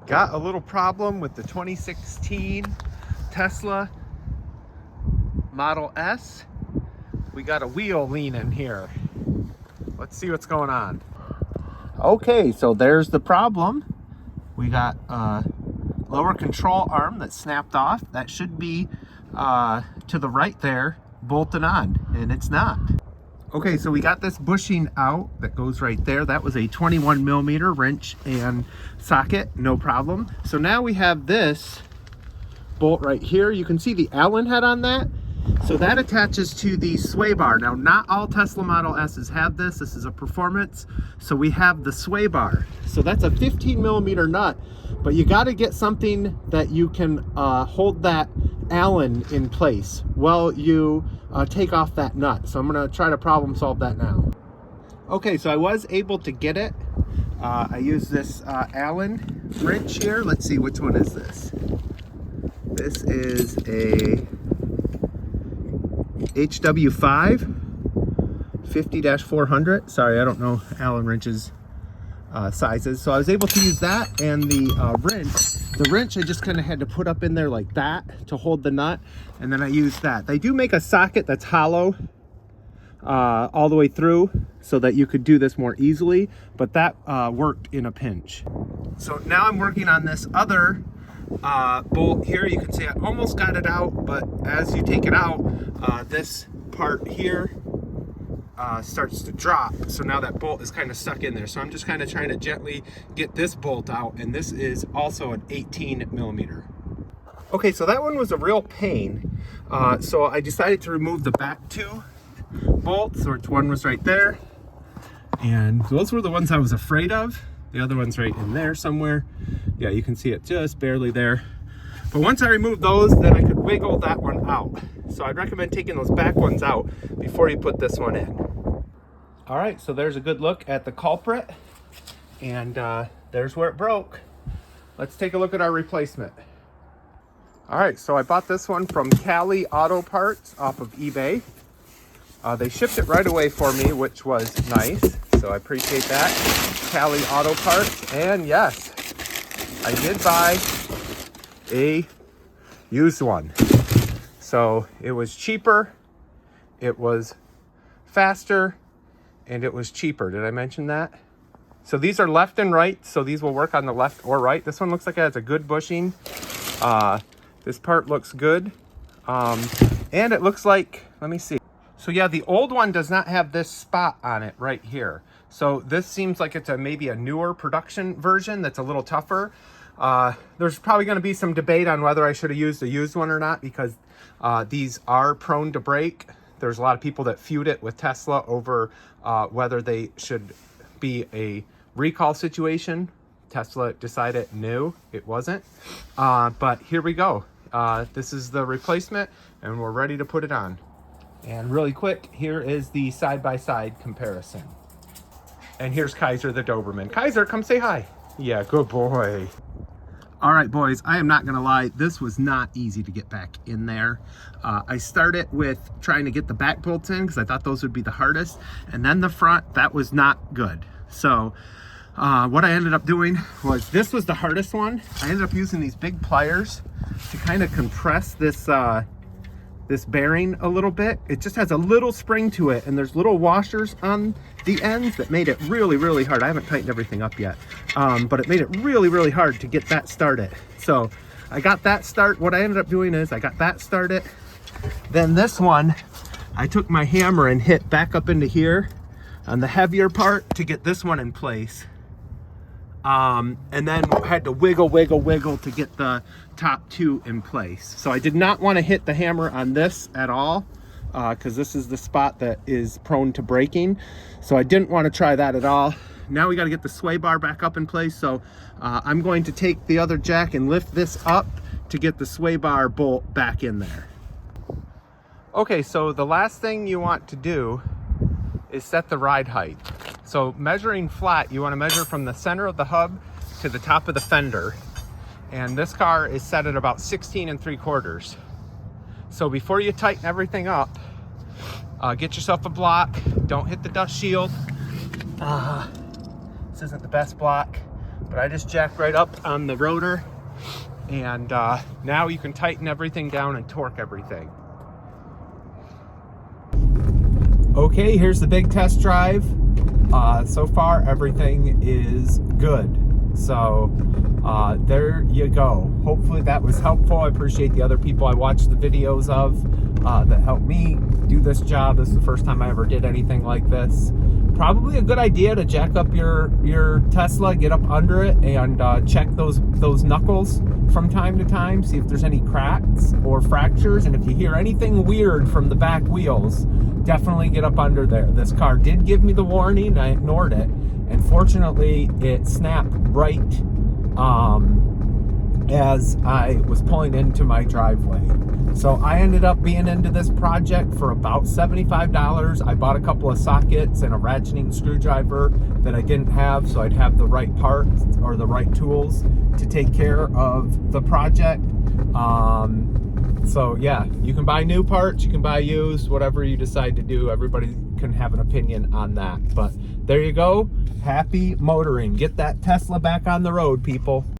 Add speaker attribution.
Speaker 1: Got a little problem with the 2016 Tesla Model S. We got a wheel leaning here. Let's see what's going on. Okay, so there's the problem. We got a lower control arm that snapped off. That should be to the right there, bolted on, and it's not. Okay, so we got this bushing out that goes right there. That was a 21 millimeter wrench and socket, no problem. So now we have this bolt right here. You can see the Allen head on that. So that attaches to the sway bar. Now, not all Tesla Model S's have this. This is a performance. So we have the sway bar. So that's a 15 millimeter nut, but you got to get something that you can hold that Allen in place while you take off that nut. So I'm going to try to problem solve that now. Okay, so I was able to get it. I used this Allen wrench here. Let's see, which one is this? This is a HW5 50-400. Sorry, I don't know Allen wrenches sizes. So I was able to use that, and the wrench. The wrench I just kind of had to put up in there like that to hold the nut, and then I used that. They do make a socket that's hollow all the way through so that you could do this more easily, but that worked in a pinch. So now I'm working on this other bolt here. You can see I almost got it out, but as you take it out, this part here starts to drop. So now that bolt is kind of stuck in there. So I'm just kind of trying to gently get this bolt out, and this is also an 18 millimeter. Okay, so that one was a real pain. So I decided to remove the back two bolts, which one was right there. And those were the ones I was afraid of. The other one's right in there somewhere. Yeah, you can see it just barely there. But once I removed those, then I could wiggle that one out. So I'd recommend taking those back ones out before you put this one in. All right, so there's a good look at the culprit, and there's where it broke. Let's take a look at our replacement. All right, so I bought this one from Cali Auto Parts off of eBay. They shipped it right away for me, which was nice, so I appreciate that. Cali Auto Parts, and yes, I did buy a used one. So it was cheaper, it was faster, and it was cheaper. Did I mention that? So these are left and right, so these will work on the left or right. This one looks like it has a good bushing. This part looks good. And it looks like, let me see. So yeah, the old one does not have this spot on it right here. So this seems like it's maybe a newer production version that's a little tougher. There's probably going to be some debate on whether I should have used a used one or not, because these are prone to break. There's a lot of people that feud it with Tesla over whether they should be a recall situation. Tesla decided no, it wasn't. But here we go. This is the replacement, and we're ready to put it on. And really quick, here is the side-by-side comparison. And here's Kaiser the Doberman. Kaiser, come say hi. Yeah, good boy. All right, boys, I am not gonna lie, this was not easy to get back in there. I started with trying to get the back bolts in because I thought those would be the hardest, and then the front, that was not good. So what I ended up doing was, this was the hardest one. I ended up using these big pliers to kind of compress this this bearing a little bit. It just has a little spring to it, and there's little washers on the ends that made it really, really hard. I haven't tightened everything up yet, but it made it really, really hard to get that started. So I got that start. What I ended up doing is I got that started. Then this one, I took my hammer and hit back up into here on the heavier part to get this one in place. And then had to wiggle to get the top two in place. So I did not want to hit the hammer on this at all, because this is the spot that is prone to breaking. So I didn't want to try that at all. Now we got to get the sway bar back up in place. So I'm going to take the other jack and lift this up to get the sway bar bolt back in there. Okay, so the last thing you want to do is set the ride height. So measuring flat, you want to measure from the center of the hub to the top of the fender. And this car is set at about 16 3/4. So before you tighten everything up, get yourself a block. Don't hit the dust shield. This isn't the best block, But I just jacked right up on the rotor, and now you can tighten everything down and torque everything. Okay, here's the big test drive. So far everything is good. So there you go. Hopefully that was helpful. I appreciate the other people I watched the videos of that helped me do this job. This is the first time I ever did anything like this. Probably a good idea to jack up your Tesla, get up under it, and check those knuckles from time to time, see if there's any cracks or fractures, and if you hear anything weird from the back wheels, definitely get up under there. This car did give me the warning, I ignored it, and fortunately it snapped right as I was pulling into my driveway. So I ended up being into this project for about $75. I bought a couple of sockets and a ratcheting screwdriver that I didn't have, so I'd have the right parts or the right tools to take care of the project. So yeah, you can buy new parts, you can buy used, whatever you decide to do. Everybody can have an opinion on that. But there you go. Happy motoring. Get that Tesla back on the road, people.